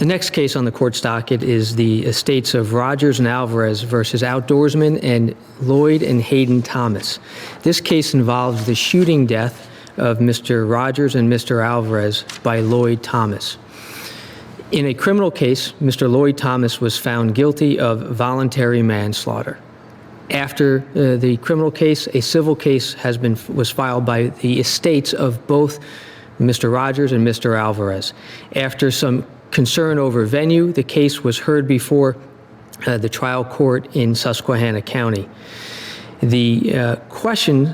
The next case on the court's docket is the estates of Rogers and Alvarez versus Outdoorsman and Lloyd and Hayden Thomas. This case involves the shooting death of Mr. Rogers and Mr. Alvarez by Lloyd Thomas. In a criminal case, Mr. Lloyd Thomas was found guilty of voluntary manslaughter. After the criminal case, a civil case was filed by the estates of both Mr. Rogers and Mr. Alvarez. After some concern over venue, the case was heard before the trial court in Susquehanna County. The question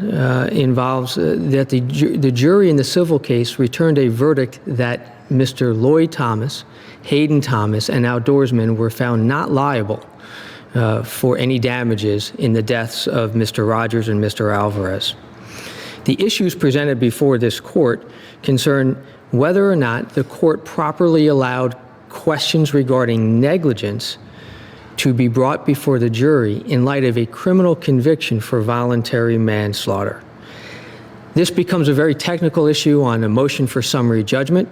involves that the jury in the civil case returned a verdict that Mr. Lloyd Thomas, Hayden Thomas, and Outdoorsman were found not liable for any damages in the deaths of Mr. Rogers and Mr. Alvarez. The issues presented before this court concern whether or not the court properly allowed questions regarding negligence to be brought before the jury in light of a criminal conviction for voluntary manslaughter. This becomes a very technical issue on a motion for summary judgment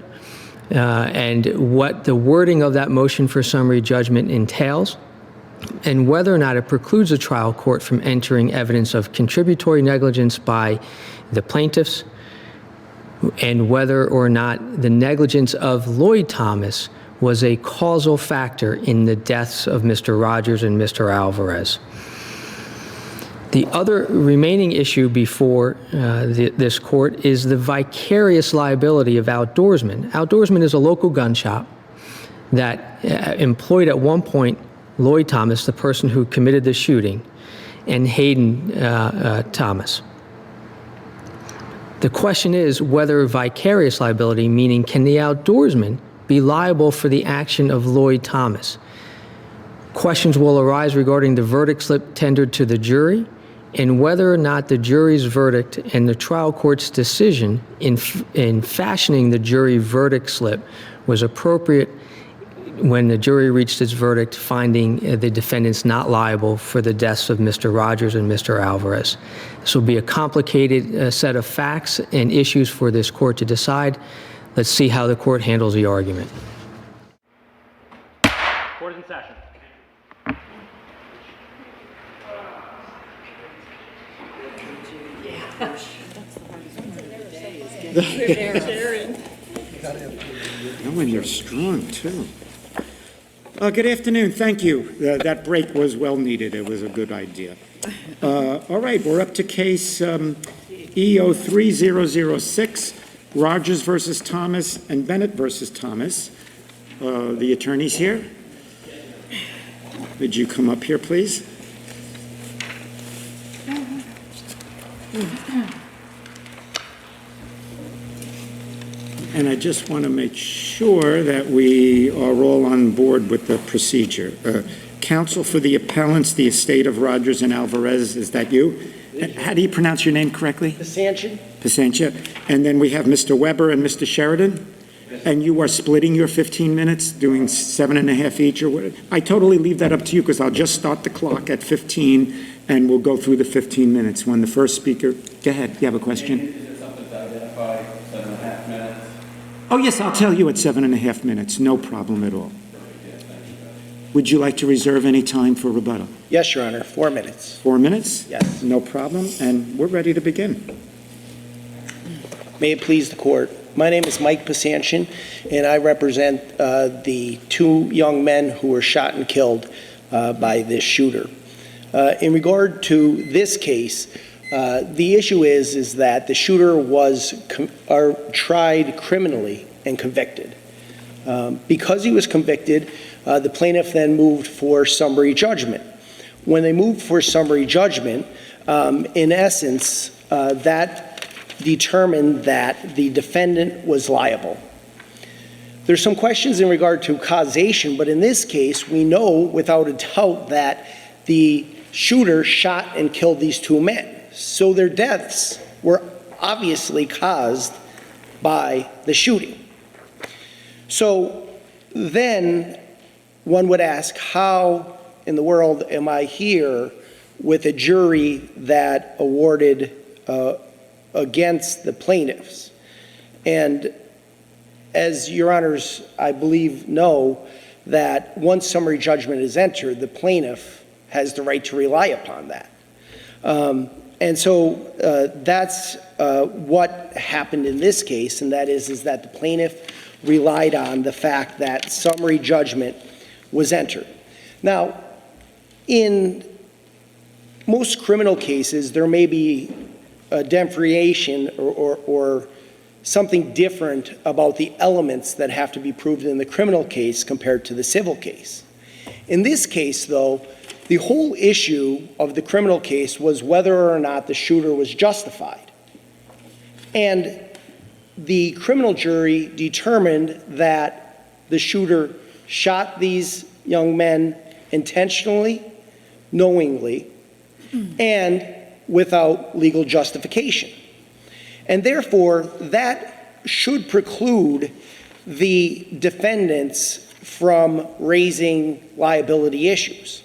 and what the wording of that motion for summary judgment entails, and whether or not it precludes the trial court from entering evidence of contributory negligence by the plaintiffs, and whether or not the negligence of Lloyd Thomas was a causal factor in the deaths of Mr. Rogers and Mr. Alvarez. The other remaining issue before this court is the vicarious liability of Outdoorsman. Outdoorsman is a local gun shop that employed at one point Lloyd Thomas, the person who committed the shooting, and Hayden Thomas. The question is whether vicarious liability, meaning can the outdoorsman be liable for the action of Lloyd Thomas? Questions will arise regarding the verdict slip tendered to the jury and whether or not the jury's verdict and the trial court's decision in fashioning the jury verdict slip was appropriate when the jury reached its verdict finding the defendants not liable for the deaths of Mr. Rogers and Mr. Alvarez. This will be a complicated set of facts and issues for this court to decide. Let's see how the court handles the argument. Court is in session. Oh, and you're strong, too. Good afternoon. Thank you. That break was well needed. It was a good idea. All right, we're up to case EO 3006, Rogers versus Thomas and Bennett versus Thomas. The attorneys here? Would you come up here, please? And I just want to make sure that we are all on board with the procedure. Counsel for the appellants, the estate of Rogers and Alvarez, is that you? How do you pronounce your name correctly? Pisanchyn. Pisanchyn. And then we have Mr. Weber and Mr. Sheridan. And you are splitting your 15 minutes, doing 7.5 each, or what? I totally leave that up to you because I'll just start the clock at 15 and we'll go through the 15 minutes. When the first speaker, go ahead, you have a question? Is there something to identify 7.5 minutes? Oh, yes, I'll tell you at 7.5 minutes. No problem at all. Would you like to reserve any time for rebuttal? Yes, Your Honor, 4 minutes. 4 minutes? Yes. No problem, and we're ready to begin. May it please the court. My name is Mike Pisanchyn, and I represent the two young men who were shot and killed by this shooter. In regard to this case, the issue is that the shooter was tried criminally and convicted. Because he was convicted, the plaintiff then moved for summary judgment. When they moved for summary judgment, in essence, that determined that the defendant was liable. There's some questions in regard to causation, but in this case, we know without a doubt that the shooter shot and killed these two men. So their deaths were obviously caused by the shooting. So then one would ask, how in the world am I here with a jury that awarded against the plaintiffs? And as your honors, I believe, know, that once summary judgment is entered, the plaintiff has the right to rely upon that. And so that's what happened in this case, and that is that the plaintiff relied on the fact that summary judgment was entered. Now, in most criminal cases, there may be a differentiation or something different about the elements that have to be proved in the criminal case compared to the civil case. In this case, though, the whole issue of the criminal case was whether or not the shooter was justified. And the criminal jury determined that the shooter shot these young men intentionally, knowingly, and without legal justification. And therefore, that should preclude the defendants from raising liability issues.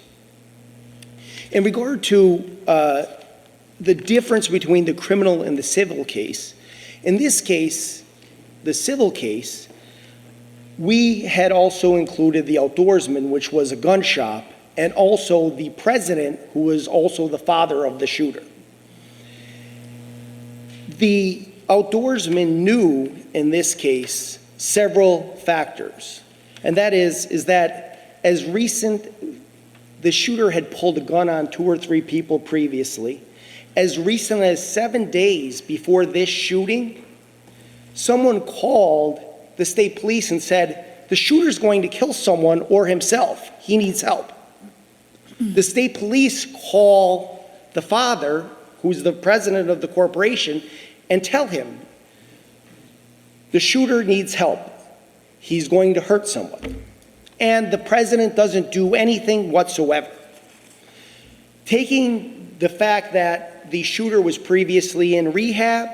In regard to the difference between the criminal and the civil case, in this case, the civil case, we had also included the outdoorsman, which was a gun shop, and also the president, who was also the father of the shooter. The outdoorsman knew, in this case, several factors, and that is that as recent, the shooter had pulled a gun on 2 or 3 people previously. As recent as 7 days before this shooting, someone called the state police and said, the shooter's going to kill someone or himself. He needs help. The state police call the father, who's the president of the corporation, and tell him, the shooter needs help. He's going to hurt someone. And the president doesn't do anything whatsoever. Taking the fact that the shooter was previously in rehab,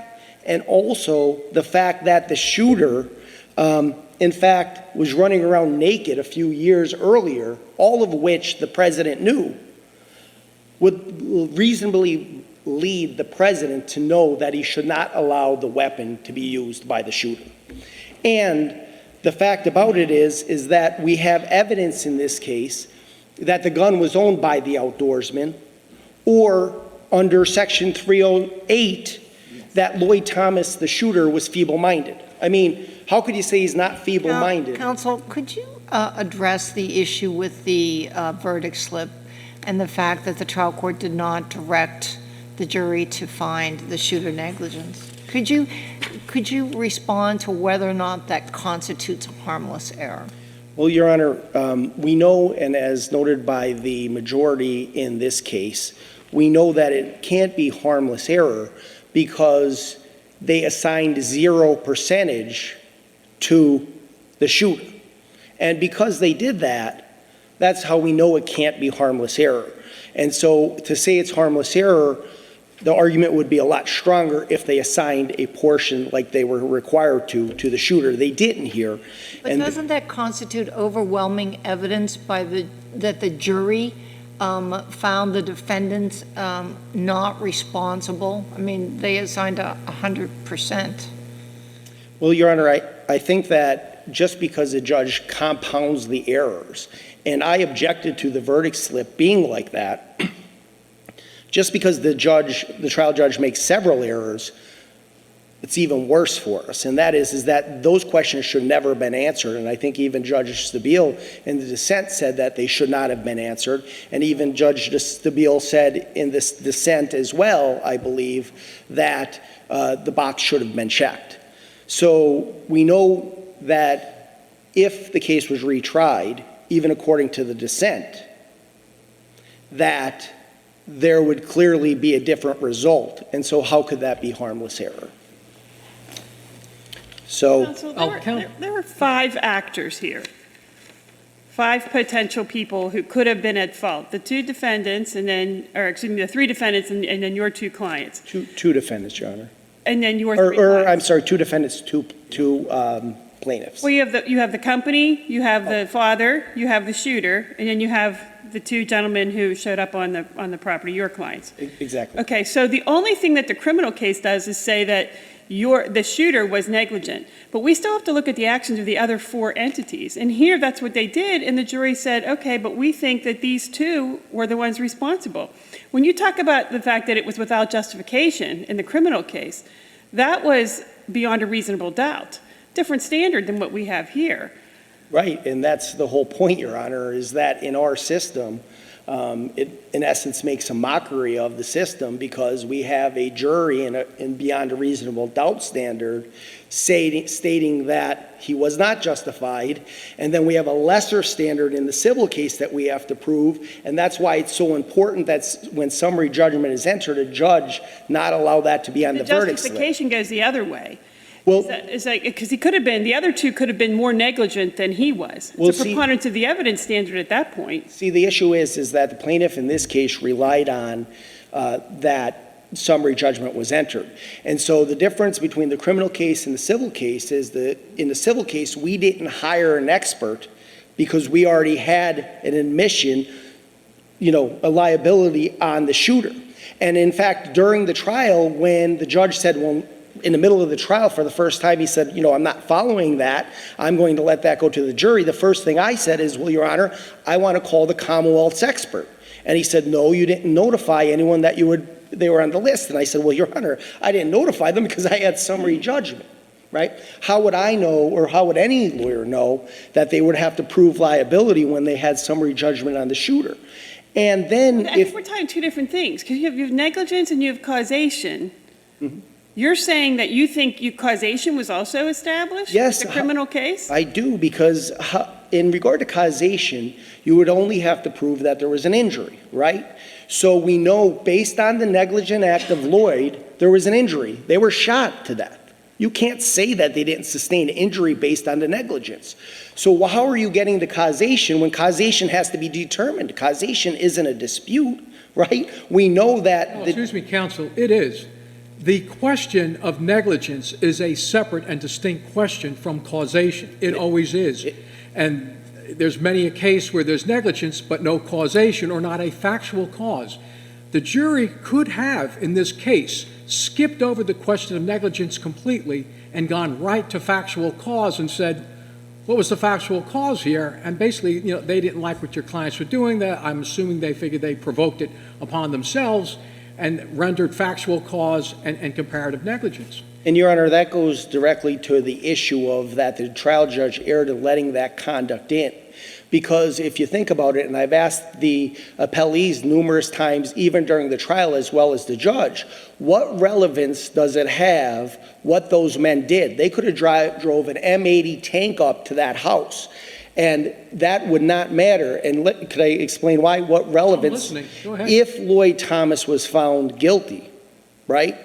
and also the fact that the shooter, in fact, was running around naked a few years earlier, all of which the president knew, would reasonably lead the president to know that he should not allow the weapon to be used by the shooter. And the fact about it is that we have evidence in this case that the gun was owned by the outdoorsman, or under Section 308, that Lloyd Thomas, the shooter, was feeble-minded. I mean, how could you say he's not feeble-minded? Counsel, could you address the issue with the verdict slip and the fact that the trial court did not direct the jury to find the shooter negligence? Could you respond to whether or not that constitutes a harmless error? Well, Your Honor, we know, and as noted by the majority in this case, we know that it can't be harmless error because they assigned 0% to the shooter. And because they did that, that's how we know it can't be harmless error. And so to say it's harmless error, the argument would be a lot stronger if they assigned a portion like they were required to the shooter. They didn't here. But doesn't that constitute overwhelming evidence that the jury found the defendants not responsible? I mean, they assigned 100%. Well, Your Honor, I think that just because a judge compounds the errors, and I objected to the verdict slip being like that, just because the trial judge makes several errors, it's even worse for us. And that is that those questions should never have been answered. And I think even Judge Stabile in the dissent said that they should not have been answered. And even Judge Stabile said in this dissent as well, I believe, that the box should have been checked. So we know that if the case was retried, even according to the dissent, that there would clearly be a different result. And so how could that be harmless error? So Counsel, there were 5 actors here, 5 potential people who could have been at fault. The 2 defendants, and then, or excuse me, the 3 defendants, and then your 2 clients. Two defendants, Your Honor. And then your 3 clients. I'm sorry, 2 defendants, two plaintiffs. Well, you have the company, you have the father, you have the shooter, and then you have the 2 gentlemen who showed up on the property, your clients. Exactly. Okay, so the only thing that the criminal case does is say that the shooter was negligent. But we still have to look at the actions of the other 4 entities. And here, that's what they did, and the jury said, okay, but we think that these 2 were the ones responsible. When you talk about the fact that it was without justification in the criminal case, that was beyond a reasonable doubt. Different standard than what we have here. Right, and that's the whole point, Your Honor, is that in our system, it in essence makes a mockery of the system because we have a jury in beyond a reasonable doubt standard stating that he was not justified, and then we have a lesser standard in the civil case that we have to prove, and that's why it's so important that when summary judgment is entered, a judge not allow that to be on the verdict slip. The justification goes the other way. Well, It's like, because he could have been, the other 2 could have been more negligent than he was. Well, It's a preponderance of the evidence standard at that point. see, the issue is that the plaintiff in this case relied on that summary judgment was entered. And so the difference between the criminal case and the civil case is that in the civil case, we didn't hire an expert because we already had an admission, a liability on the shooter. And in fact, during the trial, when the judge said, well, in the middle of the trial for the first time, he said, I'm not following that. I'm going to let that go to the jury. The first thing I said is, well, Your Honor, I want to call the Commonwealth's expert. And he said, no, you didn't notify anyone that they were on the list. And I said, well, Your Honor, I didn't notify them because I had summary judgment, right? How would I know, or how would any lawyer know that they would have to prove liability when they had summary judgment on the shooter? And then I think we're talking 2 different things, because you have negligence and you have causation. Mhm. You're saying that you think causation was also established? Yes. The criminal case? I do, because in regard to causation, you would only have to prove that there was an injury, right? So we know, based on the negligent act of Lloyd, there was an injury. They were shot to death. You can't say that they didn't sustain injury based on the negligence. So how are you getting the causation when causation has to be determined? Causation isn't a dispute, right? We know that... Excuse me, counsel, it is. The question of negligence is a separate and distinct question from causation. It always is. And there's many a case where there's negligence but no causation or not a factual cause. The jury could have, in this case, skipped over the question of negligence completely and gone right to factual cause and said, what was the factual cause here? And basically, they didn't like what your clients were doing. That I'm assuming they figured they provoked it upon themselves and rendered factual cause and comparative negligence. And, Your Honor, that goes directly to the issue of that the trial judge erred in letting that conduct in. Because if you think about it, and I've asked the appellees numerous times, even during the trial as well as the judge, what relevance does it have what those men did? They could have drove an M80 tank up to that house, and that would not matter. And could I explain why? What relevance? I'm listening. Go ahead. If Lloyd Thomas was found guilty, right,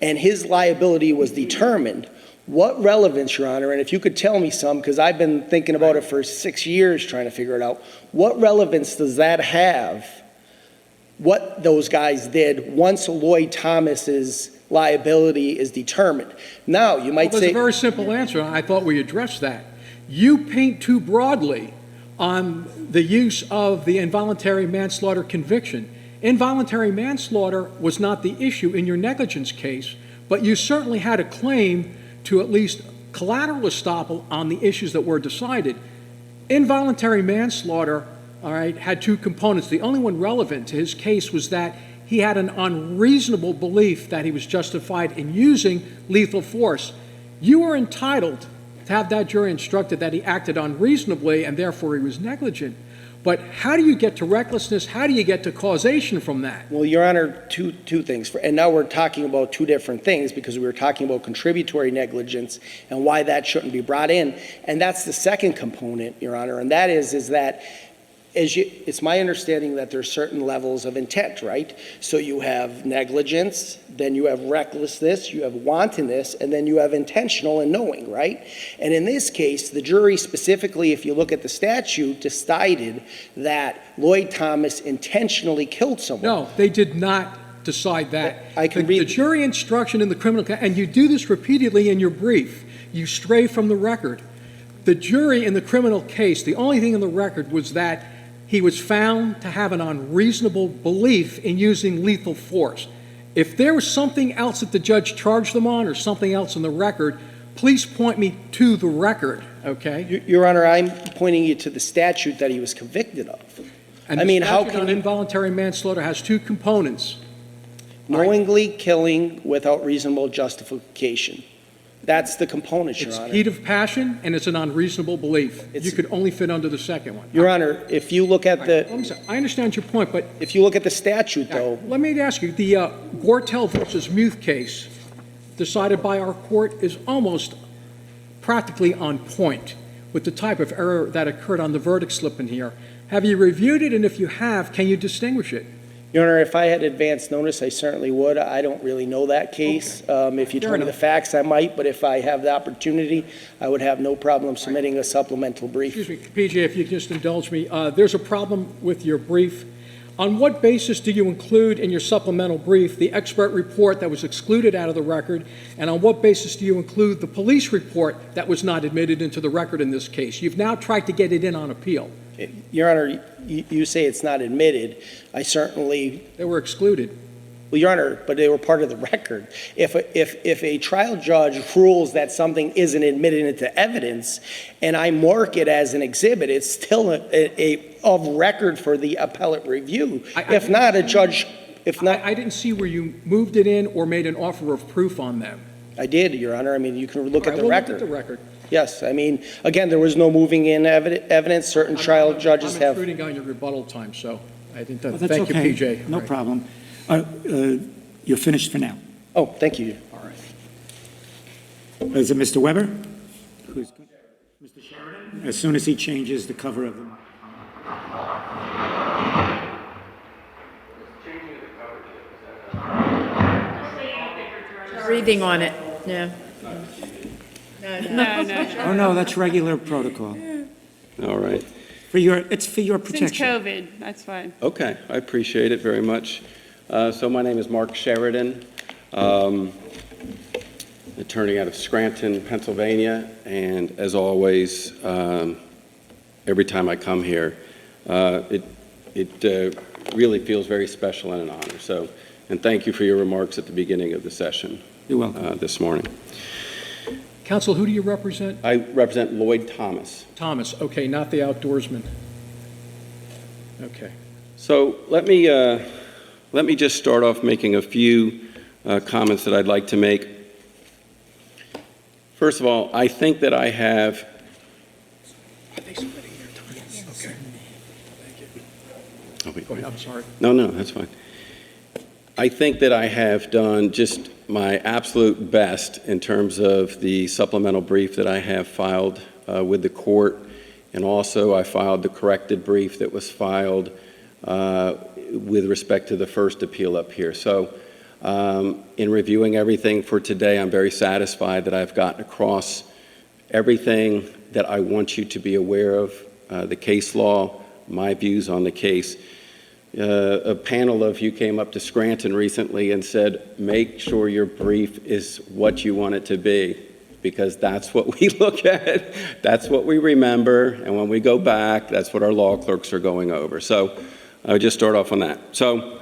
and his liability was determined, what relevance, Your Honor, and if you could tell me some, because I've been thinking about it for 6 years trying to figure it out, what relevance does that have, what those guys did once Lloyd Thomas's liability is determined? Now, you might There's say... a very simple answer, and I thought we addressed that. You paint too broadly on the use of the involuntary manslaughter conviction. Involuntary manslaughter was not the issue in your negligence case, but you certainly had a claim to at least collateral estoppel on the issues that were decided. Involuntary manslaughter, all right, had 2 components. The only one relevant to his case was that he had an unreasonable belief that he was justified in using lethal force. You were entitled to have that jury instructed that he acted unreasonably and therefore he was negligent. But how do you get to recklessness? How do you get to causation from that? Well, Your Honor, two things. And now we're talking about 2 different things because we were talking about contributory negligence and why that shouldn't be brought in. And that's the second component, Your Honor, and that is that it's my understanding that there's certain levels of intent, right? So you have negligence, then you have recklessness, you have wantonness, and then you have intentional and knowing, right? And in this case, the jury specifically, if you look at the statute, decided that Lloyd Thomas intentionally killed someone. No, they did not decide that. I can The read... jury instruction in the criminal case, and you do this repeatedly in your brief, you stray from the record. The jury in the criminal case, the only thing in the record was that he was found to have an unreasonable belief in using lethal force. If there was something else that the judge charged them on or something else in the record, please point me to the record, okay? Your Honor, I'm pointing you to the statute that he was convicted of. And I mean, the how statute can on you- involuntary manslaughter has two components. Knowingly killing without reasonable justification. That's the component, Your It's Honor. heat of passion, and it's an unreasonable belief. You It's- could only fit under the second one. Your Honor, if you look at the, I understand your point, but if you look at the statute, though, let me ask you, the Gortel versus Muth case decided by our court is almost practically on point with the type of error that occurred on the verdict slip in here. Have you reviewed it, and if you have, can you distinguish it? Your Honor, if I had advance notice, I certainly would. I don't really know that case. If you Fair told me the enough. facts, I might, but if I have the opportunity, I would have no problem submitting a supplemental brief. Excuse me, PJ, if you could just indulge me, there's a problem with your brief. On what basis do you include in your supplemental brief the expert report that was excluded out of the record? And on what basis do you include the police report that was not admitted into the record in this case? You've now tried to get it in on appeal. Your Honor, you say it's not admitted. I certainly, They were excluded. well, Your Honor, but they were part of the record. If a trial judge rules that something isn't admitted into evidence, and I mark it as an exhibit, it's still of record for the appellate review. If not, a judge, if not, I didn't see where you moved it in or made an offer of proof on them. I did, Your Honor. I mean, you can look All at right, the we'll look at record. the record. Yes, I mean, again, there was no moving in evidence. Certain trial judges I'm have. intruding on your rebuttal time, so I didn't, Well, that's thank you, okay. PJ. No Right. problem. You're finished for now. Oh, thank you. All right. Is it Mr. Weber? Who's good? Mr. Sheridan? As soon as he changes the cover of the... Breathing on it, no. No. Oh, no, that's regular protocol. All right. It's for your Since protection. COVID, that's fine. Okay, I appreciate it very much. So my name is Mark Sheridan, attorney out of Scranton, Pennsylvania, and as always, every time I come here, it really feels very special and an honor. So, and thank you for your remarks at the beginning of the session You're welcome. this morning. Counsel, who do you represent? I represent Lloyd Thomas. Thomas, okay, not the outdoorsman. Okay. So let me just start off making a few comments that I'd like to make. First of all, I think that I have. Are they splitting their time? Okay. Thank you. Oh, wait, Go ahead, I'm sorry. No, that's fine. I think that I have done just my absolute best in terms of the supplemental brief that I have filed with the court, and also I filed the corrected brief that was filed with respect to the first appeal up here. So in reviewing everything for today, I'm very satisfied that I've gotten across everything that I want you to be aware of, the case law, my views on the case. A panel of you came up to Scranton recently and said, make sure your brief is what you want it to be, because that's what we look at, that's what we remember, and when we go back, that's what our law clerks are going over. So I would just start off on that. So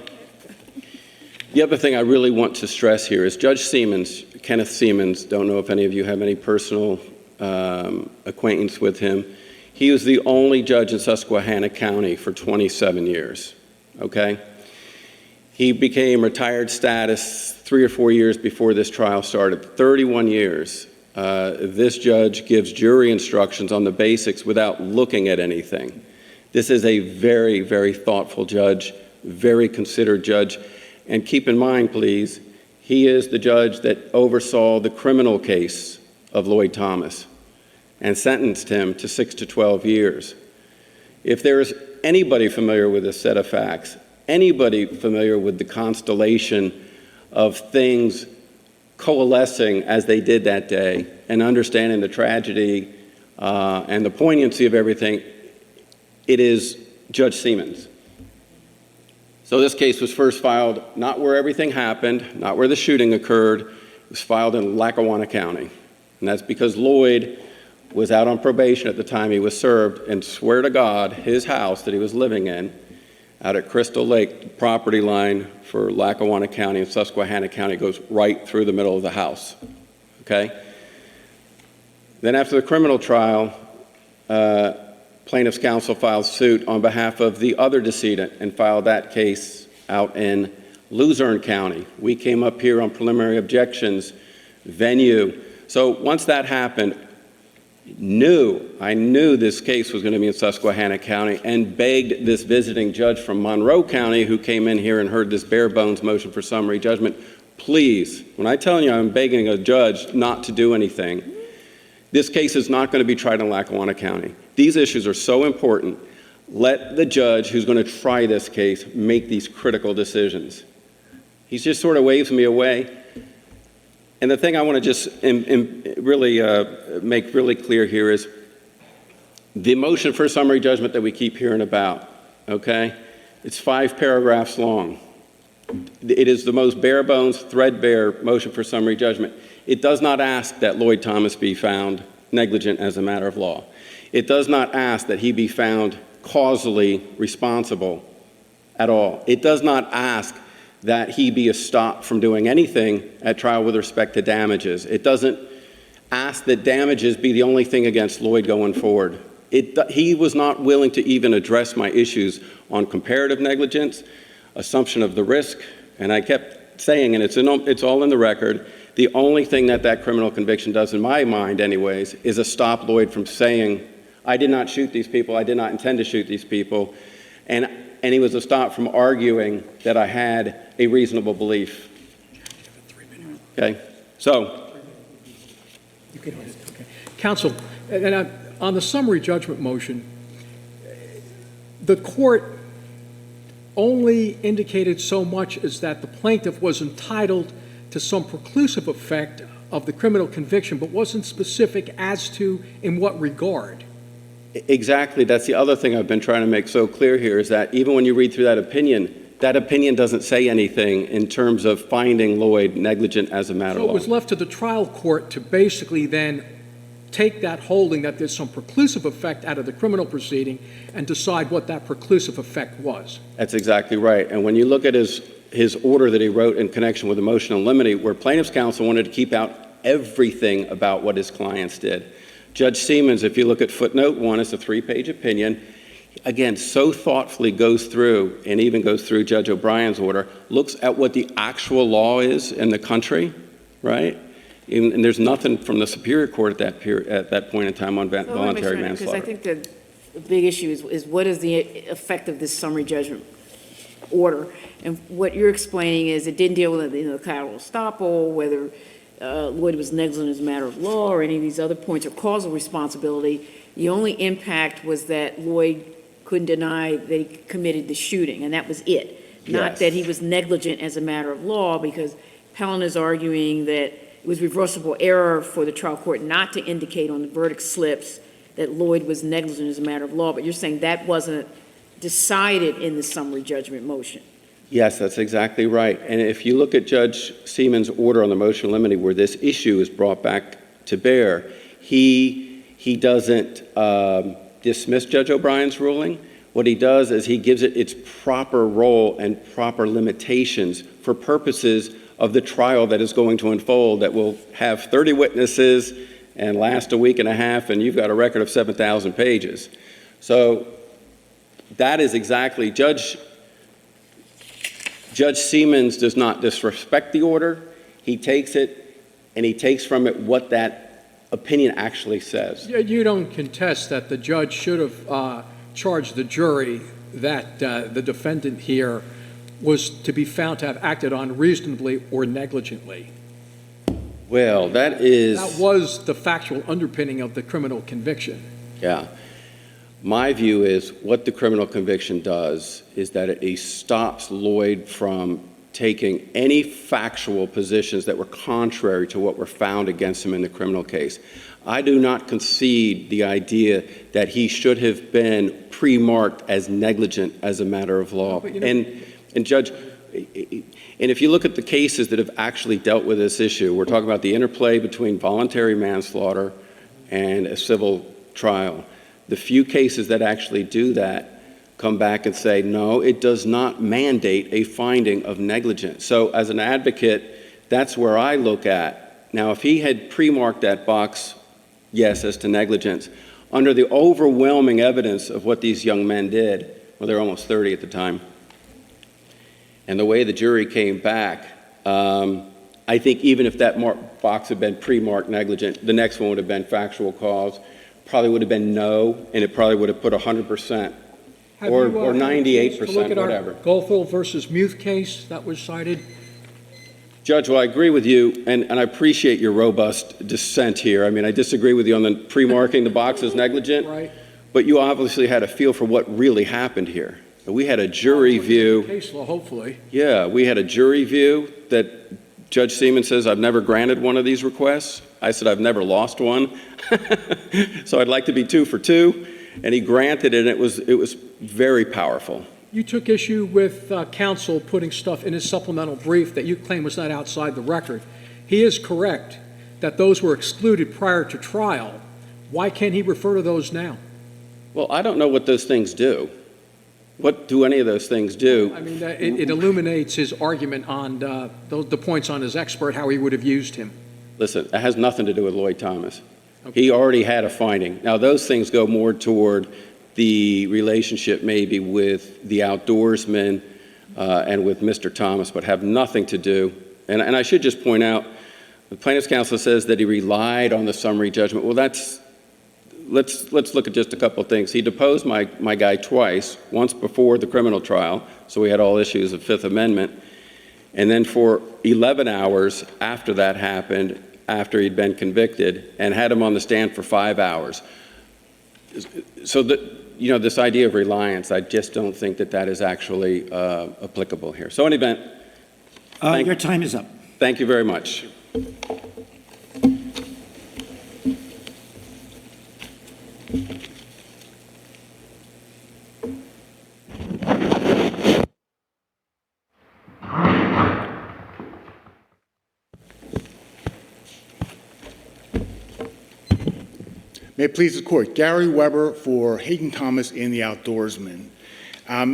the other thing I really want to stress here is Judge Siemens, Kenneth Siemens, don't know if any of you have any personal acquaintance with him. He was the only judge in Susquehanna County for 27 years. Okay? He became retired status 3 or 4 years before this trial started. 31 years. This judge gives jury instructions on the basics without looking at anything. This is a very, very thoughtful judge, very considered judge. And keep in mind, please, he is the judge that oversaw the criminal case of Lloyd Thomas and sentenced him to 6 to 12 years. If there is anybody familiar with this set of facts, anybody familiar with the constellation of things coalescing as they did that day and understanding the tragedy and the poignancy of everything, it is Judge Siemens. So this case was first filed not where everything happened, not where the shooting occurred. It was filed in Lackawanna County. And that's because Lloyd was out on probation at the time he was served, and swear to God, his house that he was living in out at Crystal Lake, the property line for Lackawanna County and Susquehanna County goes right through the middle of the house, okay? Then after the criminal trial, plaintiff's counsel filed suit on behalf of the other decedent and filed that case out in Luzerne County. We came up here on preliminary objections, venue. So once that happened, I knew this case was going to be in Susquehanna County and begged this visiting judge from Monroe County who came in here and heard this bare bones motion for summary judgment, please, when I tell you I'm begging a judge not to do anything, this case is not going to be tried in Lackawanna County. These issues are so important. Let the judge who's going to try this case make these critical decisions. He just sort of waves me away. And the thing I want to just really make really clear here is the motion for summary judgment that we keep hearing about, okay? It's 5 paragraphs long. It is the most bare bones, threadbare motion for summary judgment. It does not ask that Lloyd Thomas be found negligent as a matter of law. It does not ask that he be found causally responsible at all. It does not ask that he be stopped from doing anything at trial with respect to damages. It doesn't ask that damages be the only thing against Lloyd going forward. He was not willing to even address my issues on comparative negligence, assumption of the risk, and I kept saying, and it's all in the record, the only thing that criminal conviction does, in my mind anyways, is stop Lloyd from saying, I did not shoot these people, I did not intend to shoot these people, and he was stopped from arguing that I had a reasonable belief. Okay, so. Okay. Counsel, and on the summary judgment motion, the court only indicated so much as that the plaintiff was entitled to some preclusive effect of the criminal conviction, but wasn't specific as to in what regard. Exactly. That's the other thing I've been trying to make so clear here is that even when you read through that opinion doesn't say anything in terms of finding Lloyd negligent as a matter of law. So it was left to the trial court to basically then take that holding that there's some preclusive effect out of the criminal proceeding and decide what that preclusive effect was. That's exactly right. And when you look at his order that he wrote in connection with the motion in limine, where plaintiff's counsel wanted to keep out everything about what his clients did, Judge Siemens, if you look at footnote 1, it's a 3-page opinion, again, so thoughtfully goes through, and even goes through Judge O'Brien's order, looks at what the actual law is in the country, right? And there's nothing from the Superior Court at that point in time on voluntary manslaughter. Because I think the big issue is what is the effect of this summary judgment order? And what you're explaining is it didn't deal with the collateral estoppel, whether Lloyd was negligent as a matter of law or any of these other points or causal responsibility. The only impact was that Lloyd couldn't deny that he committed the shooting, and that was it. Yes. Not that he was negligent as a matter of law, because Pellin is arguing that it was reversible error for the trial court not to indicate on the verdict slips that Lloyd was negligent as a matter of law, but you're saying that wasn't decided in the summary judgment motion. Yes, that's exactly right. And if you look at Judge Siemens' order on the motion in limine where this issue is brought back to bear, he doesn't dismiss Judge O'Brien's ruling. What he does is he gives it its proper role and proper limitations for purposes of the trial that is going to unfold that will have 30 witnesses and last a week and a half, and you've got a record of 7,000 pages. So that is exactly, Judge Siemens does not disrespect the order. He takes it, and he takes from it what that opinion actually says. You don't contest that the judge should have charged the jury that the defendant here was to be found to have acted unreasonably or negligently. Well, that was the factual underpinning of the criminal conviction. Yeah. My view is what the criminal conviction does is that it stops Lloyd from taking any factual positions that were contrary to what were found against him in the criminal case. I do not concede the idea that he should have been pre-marked as negligent as a matter of law. And Judge, and if you look at the cases that have actually dealt with this issue, we're talking about the interplay between voluntary manslaughter and a civil trial. The few cases that actually do that come back and say, no, it does not mandate a finding of negligence. So as an advocate, that's where I look at. Now, if he had pre-marked that box, yes, as to negligence, under the overwhelming evidence of what these young men did, well, they're almost 30 at the time, and the way the jury came back, I think even if that box had been pre-marked negligent, the next one would have been factual cause, probably would have been no, and it probably would have put 100% or 98%, look at whatever. Our Goethel versus Muth case that was cited. Judge, well, I agree with you, and I appreciate your robust dissent here. I mean, I disagree with you on the pre-marking the box as negligent, Right. but you obviously had a feel for what really happened here. We had a jury view. Case law, hopefully. Yeah, we had a jury view that Judge Seaman says, I've never granted one of these requests. I said, I've never lost one. So I'd like to be 2 for 2. And he granted it, and it was very powerful. You took issue with counsel putting stuff in his supplemental brief that you claim was not outside the record. He is correct that those were excluded prior to trial. Why can't he refer to those now? Well, I don't know what those things do. What do any of those things do? I mean, it illuminates his argument on the points on his expert, how he would have used him. Listen, it has nothing to do with Lloyd Thomas. Okay. He already had a finding. Now, those things go more toward the relationship maybe with the outdoorsman and with Mr. Thomas, but have nothing to do. And I should just point out, the plaintiff's counsel says that he relied on the summary judgment. Well, let's look at just a couple of things. He deposed my guy twice, once before the criminal trial, so we had all issues of Fifth Amendment, and then for 11 hours after that happened, after he'd been convicted, and had him on the stand for 5 hours. So this idea of reliance, I just don't think that is actually applicable here. So in any event, your time is up. Thank you very much. May it please the court. Gary Weber for Hayden Thomas and the Outdoorsman.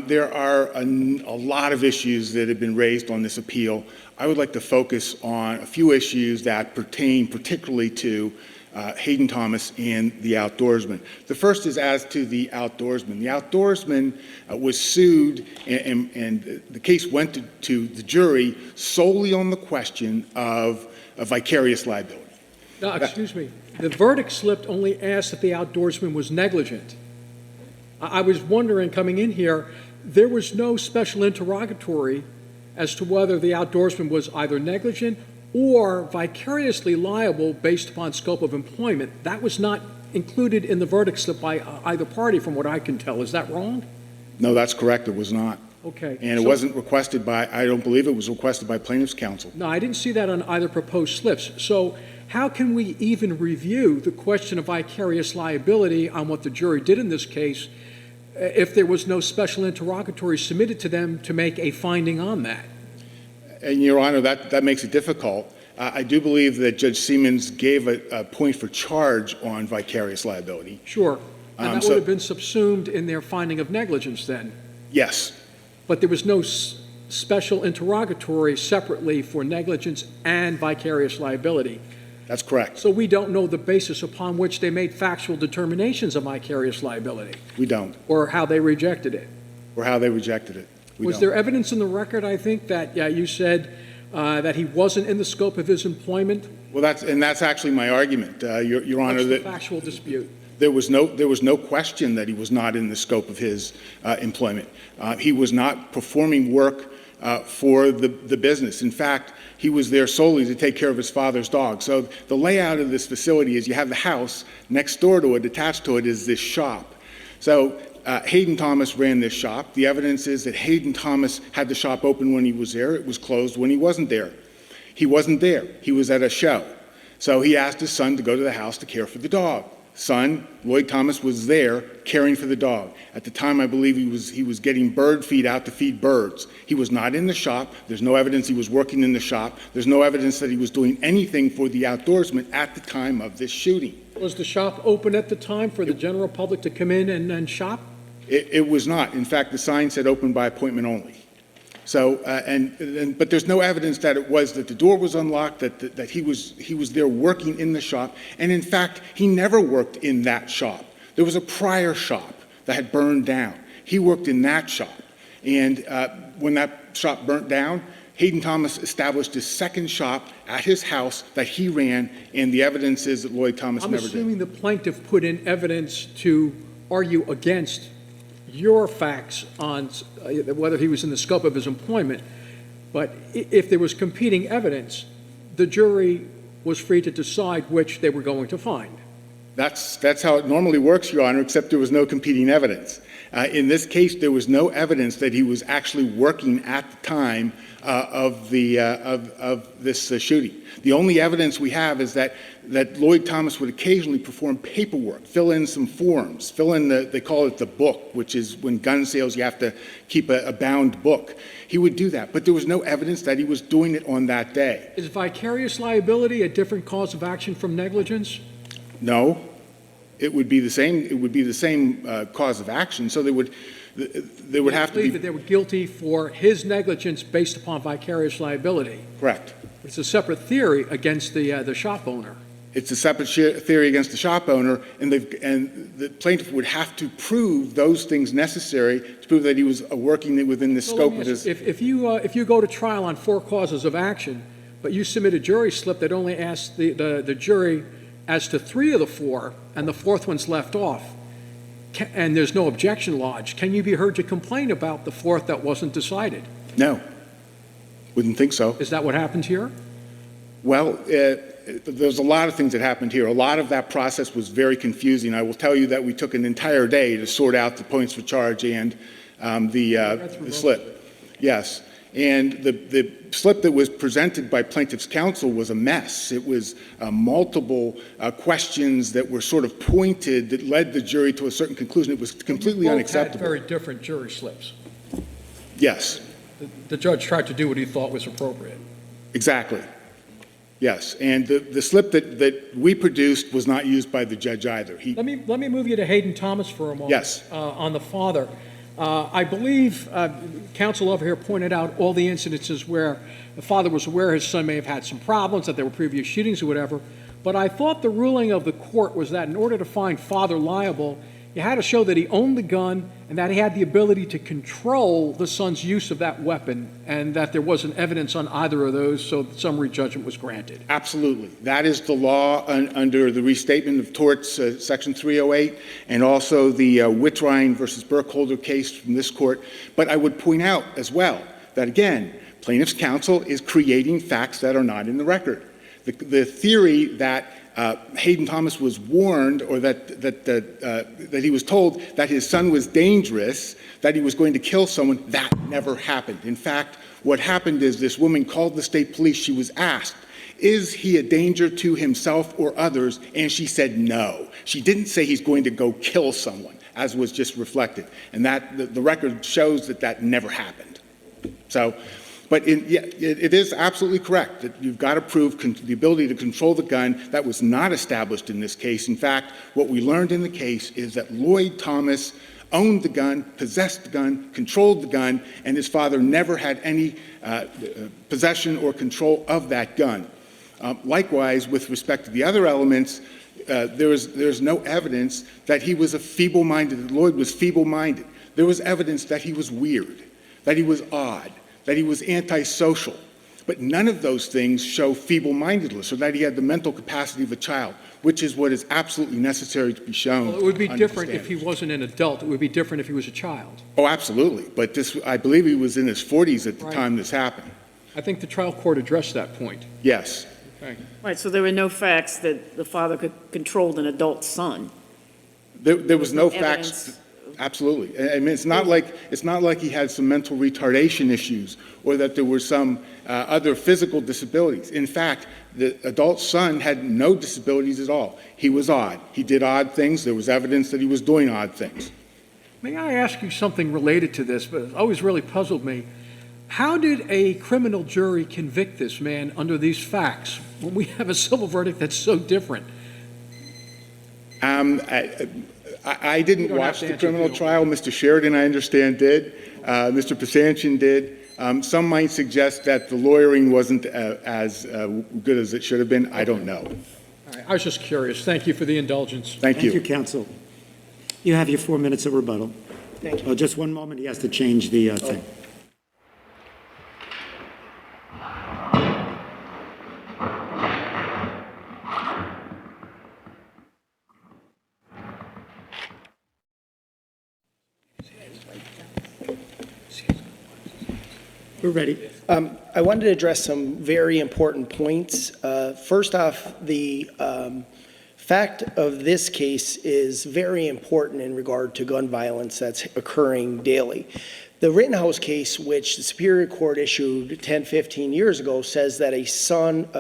There are a lot of issues that have been raised on this appeal. I would like to focus on a few issues that pertain particularly to Hayden Thomas and the Outdoorsman. The first is as to the Outdoorsman. The Outdoorsman was sued, and the case went to the jury solely on the question of vicarious liability. Now, excuse me. The verdict slip only asked if the outdoorsman was negligent. I was wondering, coming in here, there was no special interrogatory as to whether the outdoorsman was either negligent or vicariously liable based upon scope of employment. That was not included in the verdict slip by either party, from what I can tell. Is that wrong? No, that's correct. It was not. Okay. And it wasn't requested by, I don't believe it was requested by plaintiff's counsel. No, I didn't see that on either proposed slips. So how can we even review the question of vicarious liability on what the jury did in this case if there was no special interrogatory submitted to them to make a finding on that? And Your Honor, that makes it difficult. I do believe that Judge Siemens gave a point for charge on vicarious liability. Sure. And that would have been subsumed in their finding of negligence then? Yes. But there was no special interrogatory separately for negligence and vicarious liability. That's correct. So we don't know the basis upon which they made factual determinations of vicarious liability. We don't. Or how they rejected it. Or how they rejected it. Was there evidence in the record, I think, that you said that he wasn't in the scope of his employment? Well, that's actually my argument, Your Honor. What's the factual dispute? There was no question that he was not in the scope of his employment. He was not performing work for the business. In fact, he was there solely to take care of his father's dog. So the layout of this facility is you have the house, next door to it, attached to it is this shop. So Hayden Thomas ran this shop. The evidence is that Hayden Thomas had the shop open when he was there. It was closed when he wasn't there. He wasn't there. He was at a show. So he asked his son to go to the house to care for the dog. Son, Lloyd Thomas, was there caring for the dog. At the time, I believe he was getting bird feed out to feed birds. He was not in the shop. There's no evidence he was working in the shop. There's no evidence that he was doing anything for the outdoorsman at the time of this shooting. Was the shop open at the time for the general public to come in and shop? It was not. In fact, the sign said open by appointment only. So, but there's no evidence that it was, that the door was unlocked, that he was there working in the shop. And in fact, he never worked in that shop. There was a prior shop that had burned down. He worked in that shop. And when that shop burnt down, Hayden Thomas established a second shop at his house that he ran, and the evidence is that Lloyd Thomas never did. I'm assuming the plaintiff put in evidence to argue against your facts on whether he was in the scope of his employment, but if there was competing evidence, the jury was free to decide which they were going to find. That's how it normally works, Your Honor, except there was no competing evidence. In this case, there was no evidence that he was actually working at the time of this shooting. The only evidence we have is that Lloyd Thomas would occasionally perform paperwork, fill in some forms, fill in they call it the book, which is when gun sales you have to keep a bound book. He would do that, but there was no evidence that he was doing it on that day. Is vicarious liability a different cause of action from negligence? No, it would be the same. It would be the same cause of action. So they would have to be. That they were guilty for his negligence based upon vicarious liability. Correct. It's a separate theory against the shop owner. It's a separate theory against the shop owner, and the plaintiff would have to prove those things necessary to prove that he was working within the scope of his. If you go to trial on 4 causes of action, but you submit a jury slip that only asks the jury as to 3 of the 4, and the 4th one's left off, and there's no objection lodged, can you be heard to complain about the 4th that wasn't decided? No, wouldn't think so. Is that what happened here? Well, there's a lot of things that happened here. A lot of that process was very confusing. I will tell you that we took an entire day to sort out the points for charge and the slip. Yes. And the slip that was presented by plaintiff's counsel was a mess. It was multiple questions that were sort of pointed that led the jury to a certain conclusion. It was completely unacceptable. Both had very different jury slips. Yes. The judge tried to do what he thought was appropriate. Exactly. Yes. And the slip that we produced was not used by the judge either. Let me move you to Hayden Thomas for a moment. Yes. On the father. I believe counsel over here pointed out all the incidences where the father was aware his son may have had some problems, that there were previous shootings or whatever, but I thought the ruling of the court was that in order to find father liable, you had to show that he owned the gun and that he had the ability to control the son's use of that weapon, and that there wasn't evidence on either of those, so the summary judgment was granted. Absolutely. That is the law under the Restatement of Torts, Section 308, and also the Whitrine versus Burkholder case from this court. But I would point out as well that, again, plaintiff's counsel is creating facts that are not in the record. The theory that Hayden Thomas was warned, or that he was told that his son was dangerous, that he was going to kill someone, that never happened. In fact, what happened is this woman called the state police. She was asked, is he a danger to himself or others? And she said no. She didn't say he's going to go kill someone, as was just reflected. And that the record shows that never happened. So. But it is absolutely correct that you've got to prove the ability to control the gun. That was not established in this case. In fact, what we learned in the case is that Lloyd Thomas owned the gun, possessed the gun, controlled the gun, and his father never had any possession or control of that gun. Likewise, with respect to the other elements, there's no evidence that he was that Lloyd was feeble-minded. There was evidence that he was weird, that he was odd, that he was antisocial, but none of those things show feeble-mindedness or that he had the mental capacity of a child, which is what is absolutely necessary to be shown. Well, it would be different if he wasn't an adult. It would be different if he was a child. Oh, absolutely. But I believe he was in his 40s at the time this happened. I think the trial court addressed that point. Yes. Okay. Right, so there were no facts that the father could control an adult son. There was no evidence. facts. Absolutely. I mean, it's not like he had some mental retardation issues or that there were some other physical disabilities. In fact, the adult son had no disabilities at all. He was odd. He did odd things. There was evidence that he was doing odd things. May I ask you something related to this, but it always really puzzled me. How did a criminal jury convict this man under these facts when we have a civil verdict that's so different? I didn't don't have watch to the answer criminal if you trial. Mr. Sheridan, I understand, did. Mr. Pisanchyn did. Some might suggest that the lawyering wasn't as good as it should have been. I don't know. All right, I was just curious. Thank you for the indulgence. Thank you. counsel. You have your 4 minutes of rebuttal. Thank you. Oh, just one moment, he has to change the thing. We're ready. I wanted to address some very important points. First off, the fact of this case is very important in regard to gun violence that's occurring daily. The Rittenhouse case, which the Superior Court issued 10, 15 years ago, says that a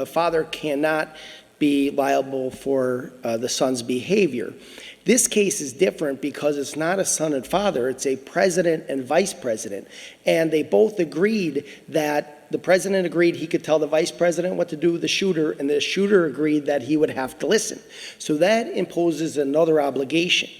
father cannot be liable for the son's behavior. This case is different because it's not a son and father, it's a president and vice president. And they both agreed that the president agreed he could tell the vice president what to do with the shooter, and the shooter agreed that he would have to listen. So that imposes another obligation.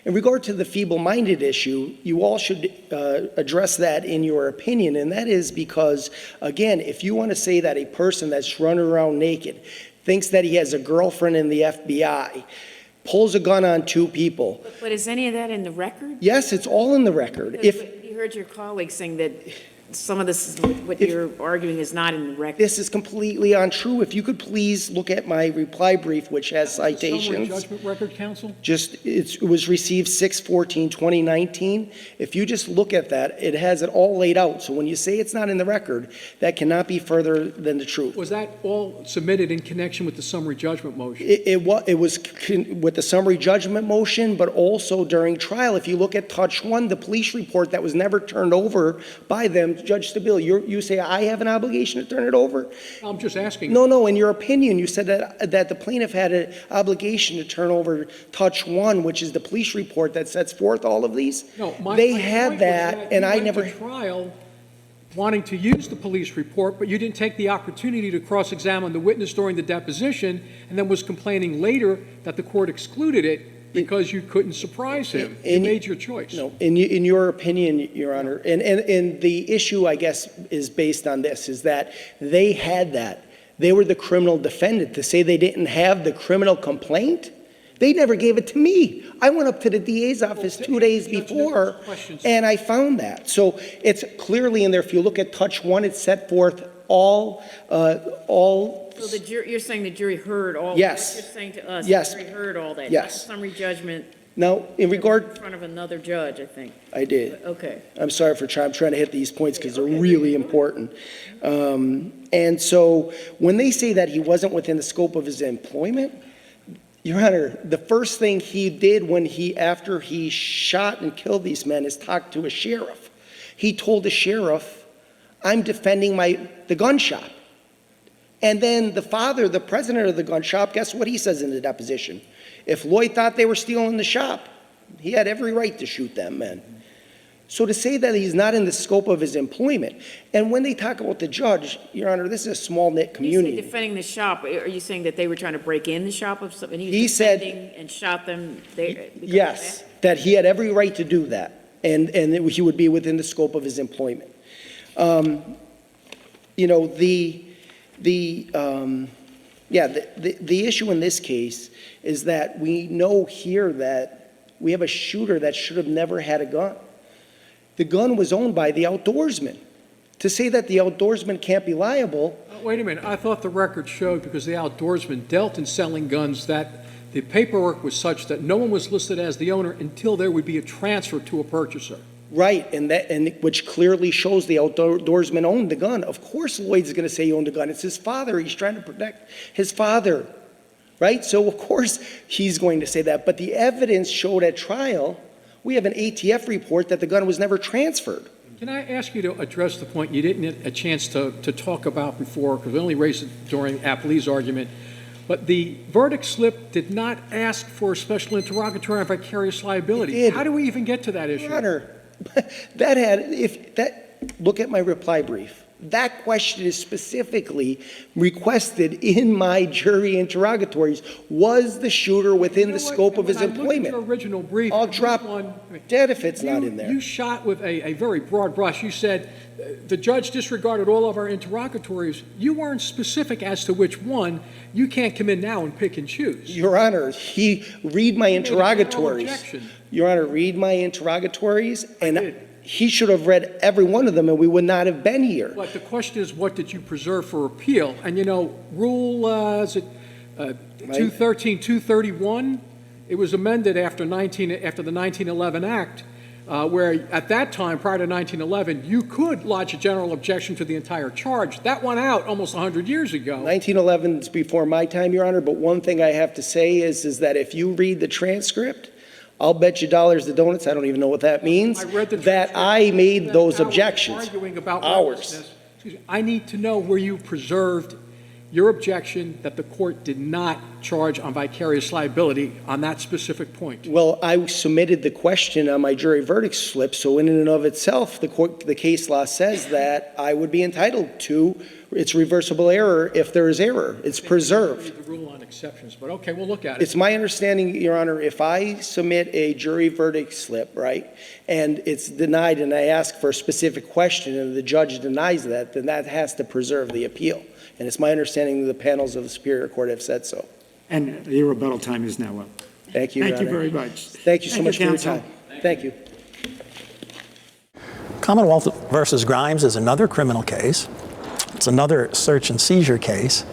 In regard to the feeble-minded issue, you all should address that in your opinion, and that is because, again, if you want to say that a person that's running around naked thinks that he has a girlfriend in the FBI, pulls a gun on two people. But is any of that in the record? Yes, it's all in the record. But you heard your colleague saying that some of this, what you're arguing is not in the record. This is completely untrue. If you could please look at my reply brief, which has Summary citations. judgment record, counsel? It was received 6/14/2019. If you just look at that, it has it all laid out. So when you say it's not in the record, that cannot be further than the truth. Was that all submitted in connection with the summary judgment motion? It was with the summary judgment motion, but also during trial. If you look at Touch 1, the police report that was never turned over by them, Judge Stabile, you say I have an obligation to turn it over? I'm just asking. No, in your opinion, you said that the plaintiff had an obligation to turn over Touch 1, which is the police report that sets forth all of these. No, They my had point was that, and you I went never. to trial wanting to use the police report, but you didn't take the opportunity to cross-examine the witness during the deposition, and then was complaining later that the court excluded it because you couldn't surprise him. You made your choice. No, in your opinion, Your Honor, and the issue, I guess, is based on this, is that they had that. They were the criminal defendant. To say they didn't have the criminal complaint, they never gave it to me. I went up to the DA's office 2 days before, and I found that. So it's clearly in there. If you look at Touch 1, it set forth all. So you're saying the jury heard all that? Yes. You're saying to us, Yes. the jury heard all that? Yes. Not summary judgment Now, in regard, in front of another judge, I think. I did. Okay. I'm sorry for I'm trying to hit these points because they're really important. And so when they say that he wasn't within the scope of his employment, Your Honor, the first thing he did after he shot and killed these men is talk to a sheriff. He told the sheriff, I'm defending the gun shop. And then the father, the president of the gun shop, guess what he says in the deposition? If Lloyd thought they were stealing the shop, he had every right to shoot them men. So to say that he's not in the scope of his employment, and when they talk about the judge, Your Honor, this is a small-knit community. You say defending the shop, are you saying that they were trying to break in the shop of something? He said- defending and shot them because of Yes, that? that he had every right to do that, and he would be within the scope of his employment. The issue in this case is that we know here that we have a shooter that should have never had a gun. The gun was owned by the outdoorsman. To say that the outdoorsman can't be liable, Wait a minute, I thought the record showed, because the outdoorsman dealt in selling guns, that the paperwork was such that no one was listed as the owner until there would be a transfer to a purchaser. right, and which clearly shows the outdoorsman owned the gun. Of course Lloyd's going to say he owned the gun. It's his father. He's trying to protect his father, right? So of course he's going to say that. But the evidence showed at trial, we have an ATF report that the gun was never transferred. Can I ask you to address the point you didn't get a chance to talk about before, because we only raised it during Apley's argument, but the verdict slip did not ask for a special interrogatory on vicarious liability. It did. How do we even get to that issue? Your Honor, look at my reply brief. That question is specifically requested in my jury interrogatories. Was the shooter within the scope of his When I look at employment? your original brief, I'll this drop one- dead if it's not in there. You shot with a very broad brush. You said the judge disregarded all of our interrogatories. You weren't specific as to which one. You can't come in now and pick and choose. Your Honor, read my You made a general interrogatories. objection. Your Honor, read my interrogatories, and did. he should have read every one of them, and we would not have been here. But the question is, what did you preserve for appeal? And you know, Rule, is it 213, 231? It was amended after the 1911 Act, where at that time, prior to 1911, you could lodge a general objection to the entire charge. That went out almost 100 years ago. 1911 is before my time, Your Honor, but one thing I have to say is that if you read the transcript, I'll bet you dollars to donuts, I don't even know what that means, I read the that transcript. I made those Now we're objections. arguing about Hours. lawlessness. Excuse me. I need to know where you preserved your objection that the court did not charge on vicarious liability on that specific point. Well, I submitted the question on my jury verdict slip, so in and of itself, the case law says that I would be entitled to its reversible error if there is error. It's preserved. The rule on exceptions, but okay, we'll look at it. It's my understanding, Your Honor, if I submit a jury verdict slip, right, and it's denied and I ask for a specific question and the judge denies that, then that has to preserve the appeal. And it's my understanding that the panels of the Superior Court have said so. And your rebuttal time is now up. Thank you, Your Thank you Honor. very much. Thank you so much for your counsel. time. Thank you. Commonwealth versus Grimes is another criminal case. It's another search and seizure case.